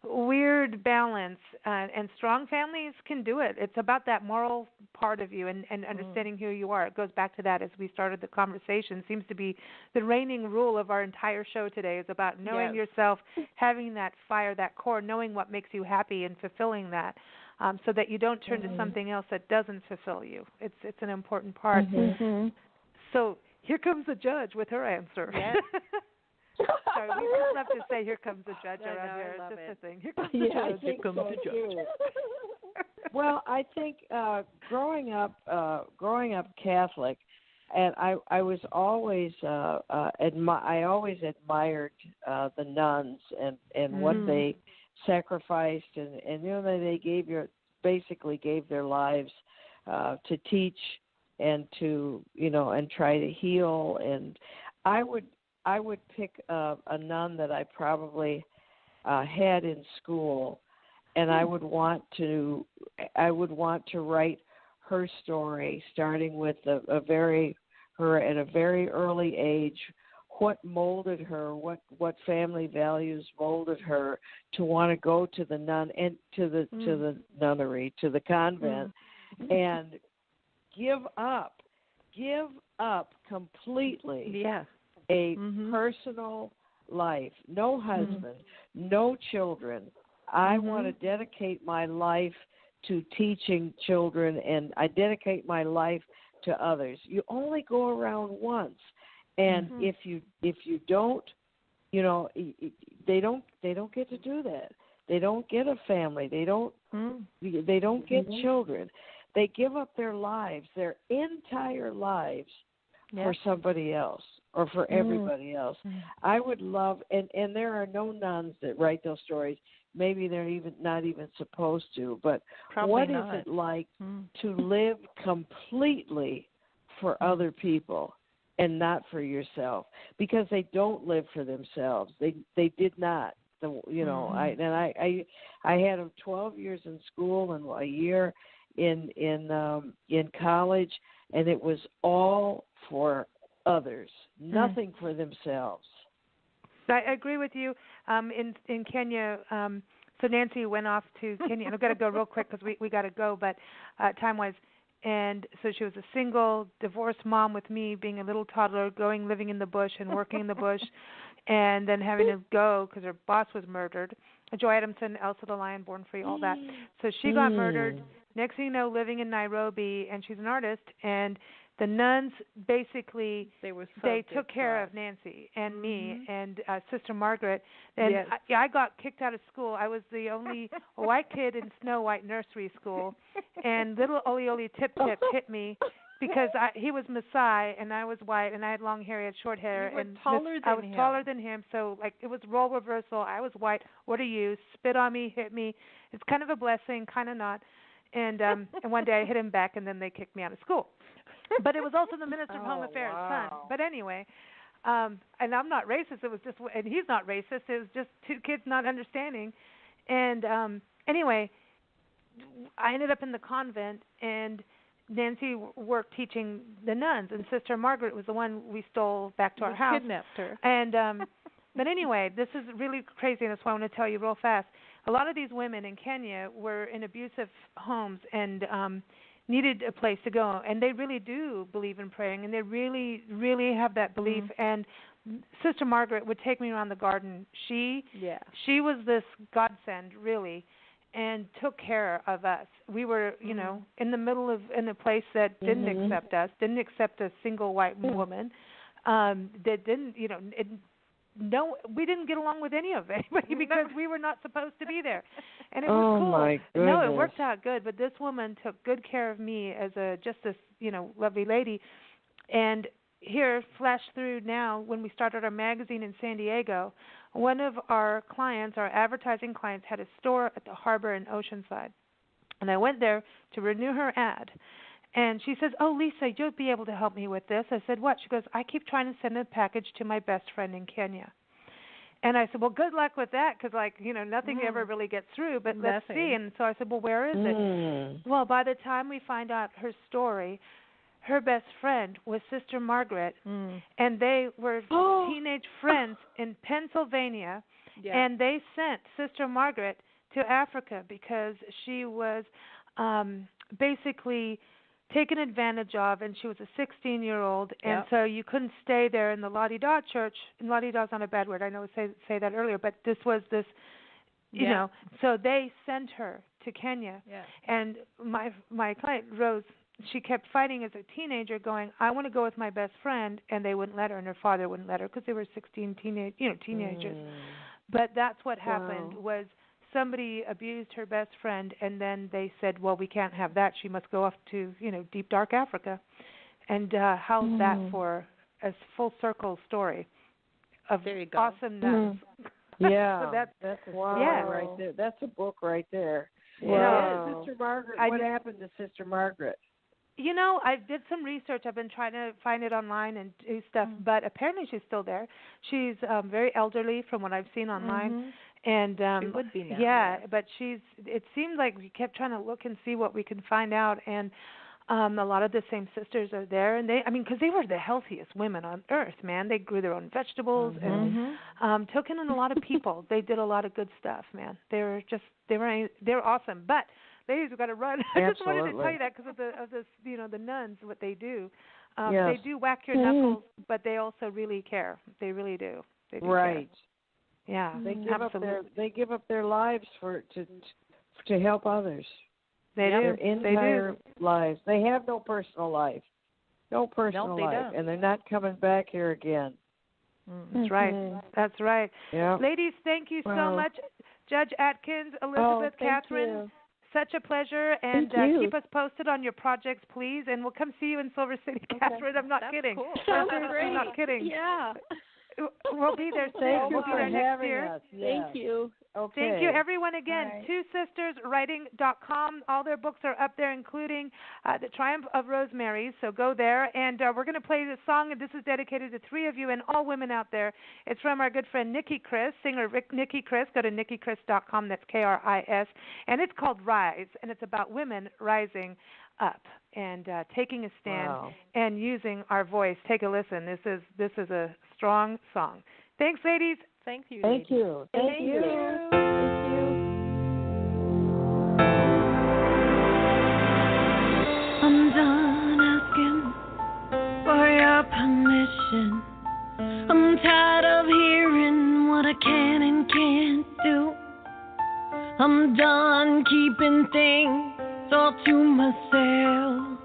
weird balance, and strong families can do it. It's about that moral part of you and understanding who you are. It goes back to that as we started the conversation. It seems to be the reigning rule of our entire show today is about knowing yourself, having that fire, that core, knowing what makes you happy and fulfilling that, so that you don't turn to something else that doesn't fulfill you. It's an important part. So here comes the judge with her answer. Sorry, we just love to say, "Here comes the judge" around here. It's just a thing. Here comes the judge. Here comes the judge. Well, I think growing up Catholic, and I was always I always admired the nuns and what they sacrificed, and you know, they basically gave their lives to teach and to, you know, and try to heal. And I would pick a nun that I probably had in school, and I would want to write her story, starting with her at a very early age, what molded her, what family values molded her to want to go to the nun and to the nunnery, to the convent, and give up completely a personal life, no husband, no children. I want to dedicate my life to teaching children, and I dedicate my life to others. You only go around once, and if you don't, you know, they don't get to do that. They don't get a family. They don't get children. They give up their lives, their entire lives, for somebody else or for everybody else. I would love, and there are no nuns that write those stories maybe they're even not even supposed to. But Probably what not. is it like to live completely for other people and not for yourself? Because they don't live for themselves. They did not. I had 12 years in school and a year in college, and it was all for others, nothing for themselves. I agree with you. In Kenya, so Nancy went off to Kenya, and I've got to go real quick because we got to go, but time-wise. And so she was a single, divorced mom with me, being a little toddler, living in the bush and working in the bush, and then having to go because her boss was murdered. Joy Adamson, Elsa the Lion, Born Free, all that. So she got murdered. Next thing you know, living in Nairobi, and she's an artist, and the nuns basically they took care of Nancy and me and Sister Margaret. And I got kicked out of school. I was the only white kid in Snow White nursery school, and little Oli Tip Tip hit me because he was Maasai and I was white and I had long hair, he had short hair, and I was taller than him. So like it was role reversal. I was white. What are you? Spit on me, hit me. It's kind of a blessing, kind of not. And one day I hit him back, and then they kicked me out of school. But it was also the Minister of Home Affairs' son. But anyway, and I'm not racist. It was just, and he's not racist. It was just two kids not understanding. And anyway, I ended up in the convent, and Nancy worked teaching the nuns, and Sister Margaret was the one we stole back to our house. Kidnapped her. And but anyway, this is really crazy, and that's why I want to tell you real fast. A lot of these women in Kenya were in abusive homes and needed a place to go, and they really do believe in praying, and they really, really have that belief. And Sister Margaret would take me around the garden. She was this godsend, really, and took care of us. We were, in the middle of in a place that didn't accept us, didn't accept a single white woman, that didn't, no, we didn't get along with anybody because we were not supposed to be there, and it was cool. My goodness. No, it worked out good. But this woman took good care of me as just this, lovely lady. And here, flash through now, when we started our magazine in San Diego, one of our clients, our advertising clients, had a store at the harbor in Oceanside, and I went there to renew her ad. And she says, "Oh, Lisa, you'll be able to help me with this." I said, "What?" She goes, "I keep trying to send a package to my best friend in Kenya." And I said, "Well, good luck with that, because, nothing ever really gets through, but let's see." And so I said, "Well, where is it?" Well, by the time we find out her story, her best friend was Sister Margaret, and they were teenage friends in Pennsylvania, and they sent Sister Margaret to Africa because she was basically taken advantage of, and she was a 16-year-old, and so you couldn't stay there in the La-Di-Da church. And La-Di-Da's not a bad word. I know I say that earlier, but this was this, so they sent her to Kenya. And my client, Rose, she kept fighting as a teenager, going, "I want to go with my best friend," and they wouldn't let her, and her father wouldn't let her because they were 16 teenagers. But that's what happened was somebody abused her best friend, and then they said, "Well, we can't have that. She must go off to, deep, dark Africa." And how's that for a full circle story of awesomeness? Yeah, So that's a story right there. That's a book right there. Wow. Sister Margaret, what happened to Sister Margaret? I did some research. I've been trying to find it online and do stuff, but apparently she's still there. She's very elderly from what I've seen online. And she would be now. Yeah, but it seems like we kept trying to look and see what we can find out, and a lot of the same sisters are there, and because they were the healthiest women on earth, man. They grew their own vegetables and took in a lot of people. They did a lot of good stuff, man. They were awesome. But ladies, we've got to run. I just wanted to tell you that because of this, the nuns, what they do. They do whack your knuckles, but they also really care. They really do. They do care. Yeah, they give up their lives to help others. They do. Their entire lives. They have no personal life. No personal life, and they're not coming back here again. That's right. That's right. Yeah. Ladies, thank you so much, Judge Atkins, Elizabeth, Catherine. You. Such a pleasure, and keep us posted on your projects, please. And we'll come see you in Silver City, Catherine. I'm not kidding. Cool. I'm not kidding. Yeah. We'll be there soon. Thank you We'll be for there next having year. us. Yes. Thank you. Okay. Thank you, everyone. Again, Right. twosisterswriting.com. All their books are up there, including The Triumph of Rosemary. So go there. And we're going to play this song, and this is dedicated to three of you and all women out there. It's from our good friend Nicki Kris, singer Nicki Kris. Go to nikkikris.com. That's Kris. And it's called Rise, and it's about women rising up and taking a stand and using our voice. Take a listen. This is a strong song. Thanks, ladies. Thank you. Thank you. Thank you. Thank you. I'm done asking for your permission. I'm tired of hearing what I can and can't do. I'm done keeping things all to myself.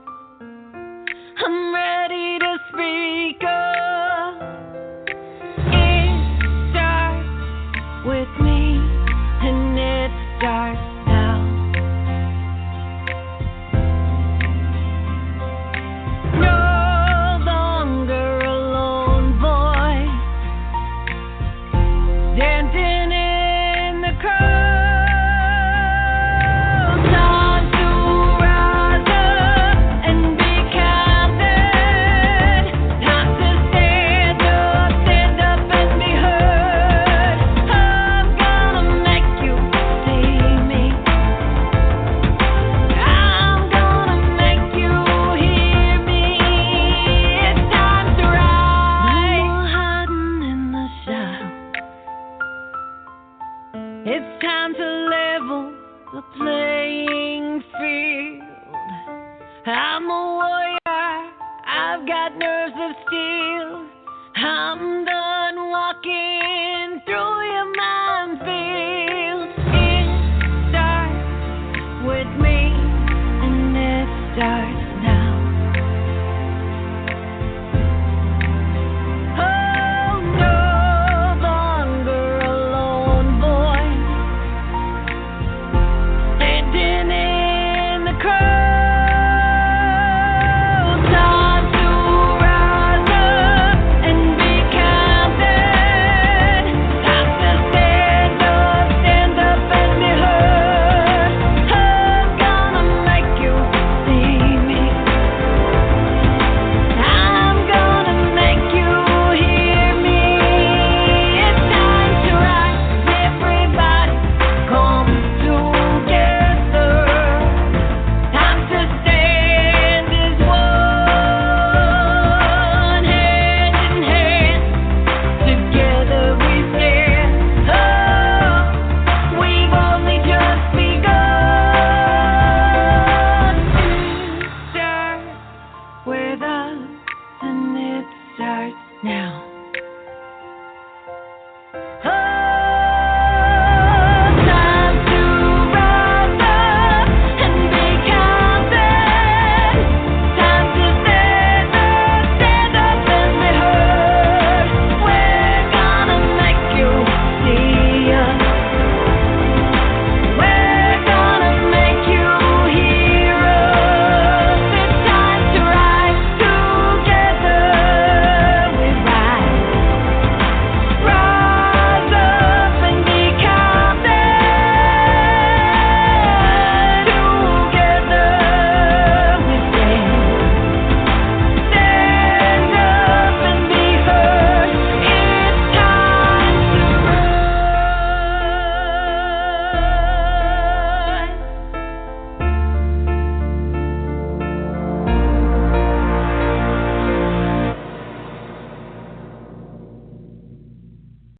I'm ready to speak up. It starts with me, and it starts now. No longer a lone voice, standing in the crowd. It's time to level the playing field. I'm a warrior, I've got nerves of steel. I'm the